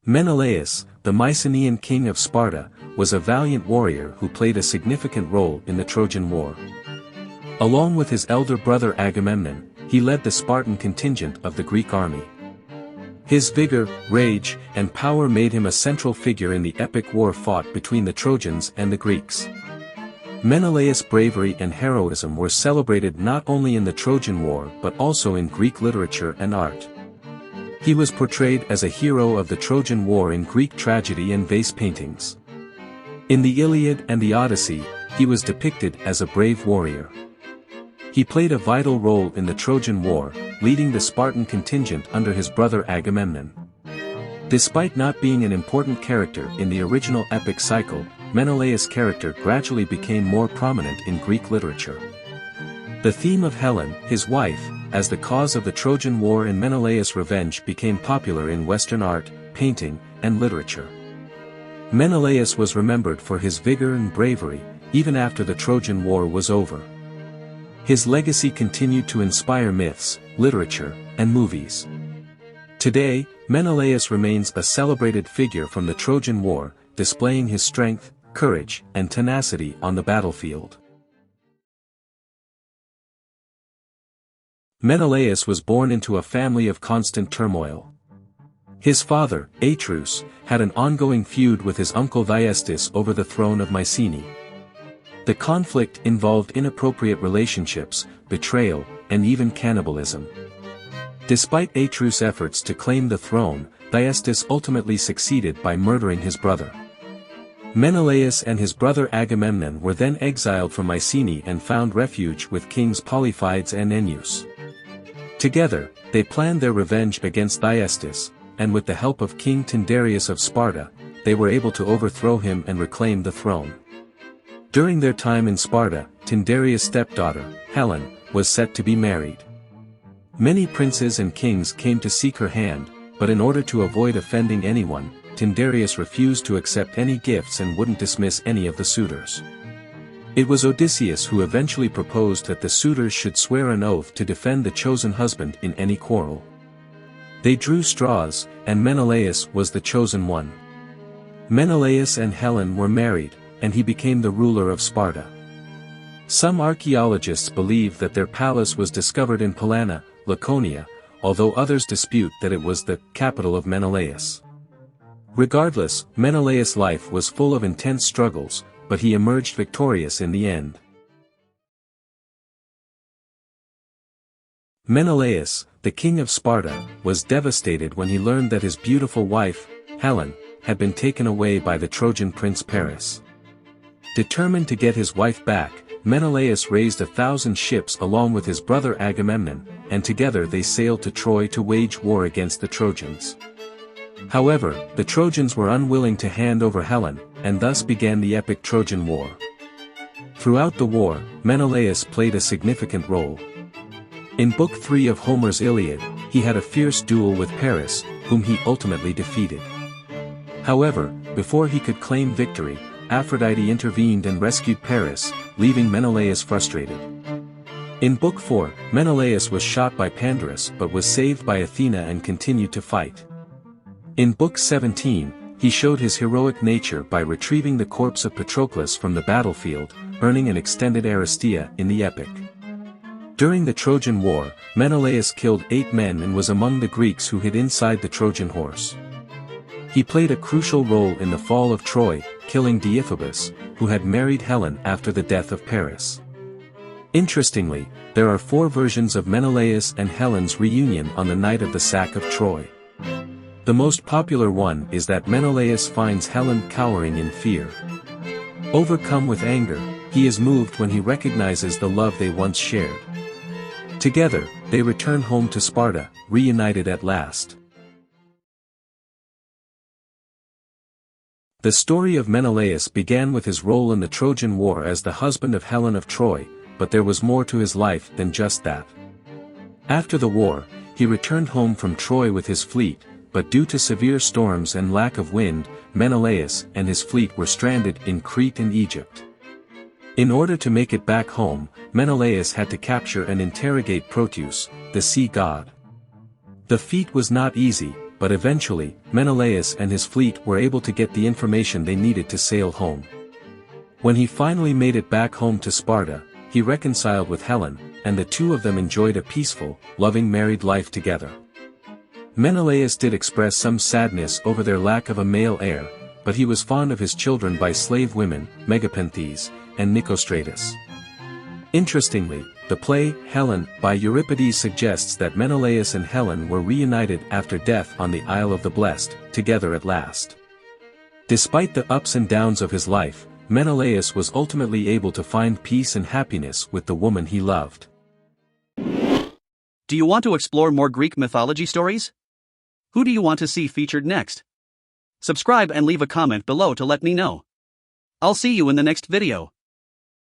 Menelaus, the Mycenaean king of Sparta, was a valiant warrior who played a significant role in the Trojan War. Along with his elder brother Agamemnon, he led the Spartan contingent of the Greek army. His vigor, rage, and power made him a central figure in the epic war fought between the Trojans and the Greeks. Menelaus' bravery and heroism were celebrated not only in the Trojan War but also in Greek literature and art. He was portrayed as a hero of the Trojan War in Greek tragedy and vase paintings. In the Iliad and the Odyssey, he was depicted as a brave warrior. He played a vital role in the Trojan War, leading the Spartan contingent under his brother Agamemnon. Despite not being an important character in the original epic cycle, Menelaus' character gradually became more prominent in Greek literature. The theme of Helen, his wife, as the cause of the Trojan War and Menelaus' revenge became popular in Western art, painting, and literature. Menelaus was remembered for his vigor and bravery, even after the Trojan War was over. His legacy continued to inspire myths, literature, and movies. Today, Menelaus remains a celebrated figure from the Trojan War, displaying his strength, courage, and tenacity on the battlefield. Menelaus was born into a family of constant turmoil. His father, Atreus, had an ongoing feud with his uncle Thyestes over the throne of Mycenae. The conflict involved inappropriate relationships, betrayal, and even cannibalism. Despite Atreus' efforts to claim the throne, Thyestes ultimately succeeded by murdering his brother. Menelaus and his brother Agamemnon were then exiled from Mycenae and found refuge with kings Polyphides and Ennius. Together, they planned their revenge against Thyestes, and with the help of King Tyndareus of Sparta, they were able to overthrow him and reclaim the throne. During their time in Sparta, Tyndareus' stepdaughter, Helen, was set to be married. Many princes and kings came to seek her hand, but in order to avoid offending anyone, Tyndareus refused to accept any gifts and wouldn't dismiss any of the suitors. It was Odysseus who eventually proposed that the suitors should swear an oath to defend the chosen husband in any quarrel. They drew straws, and Menelaus was the chosen one. Menelaus and Helen were married, and he became the ruler of Sparta. Some archaeologists believe that their palace was discovered in Pellana, Laconia, although others dispute that it was the capital of Menelaus. Regardless, Menelaus' life was full of intense struggles, but he emerged victorious in the end. Menelaus, the king of Sparta, was devastated when he learned that his beautiful wife, Helen, had been taken away by the Trojan prince Paris. Determined to get his wife back, Menelaus raised 1,000 ships along with his brother Agamemnon, and together they sailed to Troy to wage war against the Trojans. However, the Trojans were unwilling to hand over Helen, and thus began the epic Trojan War. Throughout the war, Menelaus played a significant role. In Book 3 of Homer's Iliad, he had a fierce duel with Paris, whom he ultimately defeated. However, before he could claim victory, Aphrodite intervened and rescued Paris, leaving Menelaus frustrated. In Book 4, Menelaus was shot by Pandarus but was saved by Athena and continued to fight. In Book 17, he showed his heroic nature by retrieving the corpse of Patroclus from the battlefield, earning an extended Aristia in the epic. During the Trojan War, Menelaus killed 8 men and was among the Greeks who hid inside the Trojan horse. He played a crucial role in the fall of Troy, killing Deiphobus, who had married Helen after the death of Paris. Interestingly, there are 4 versions of Menelaus and Helen's reunion on the night of the sack of Troy. The most popular one is that Menelaus finds Helen cowering in fear. Overcome with anger, he is moved when he recognizes the love they once shared. Together, they return home to Sparta, reunited at last. The story of Menelaus began with his role in the Trojan War as the husband of Helen of Troy, but there was more to his life than just that. After the war, he returned home from Troy with his fleet, but due to severe storms and lack of wind, Menelaus and his fleet were stranded in Crete and Egypt. In order to make it back home, Menelaus had to capture and interrogate Proteus, the sea god. The feat was not easy, but eventually, Menelaus and his fleet were able to get the information they needed to sail home. When he finally made it back home to Sparta, he reconciled with Helen, and the two of them enjoyed a peaceful, loving married life together. Menelaus did express some sadness over their lack of a male heir, but he was fond of his children by slave women, Megapenthes, and Nicostratus. Interestingly, the play, Helen, by Euripides suggests that Menelaus and Helen were reunited after death on the Isle of the Blessed, together at last. Despite the ups and downs of his life, Menelaus was ultimately able to find peace and happiness with the woman he loved. Do you want to explore more Greek mythology stories? Who do you want to see featured next? Subscribe and leave a comment below to let me know. I'll see you in the next video.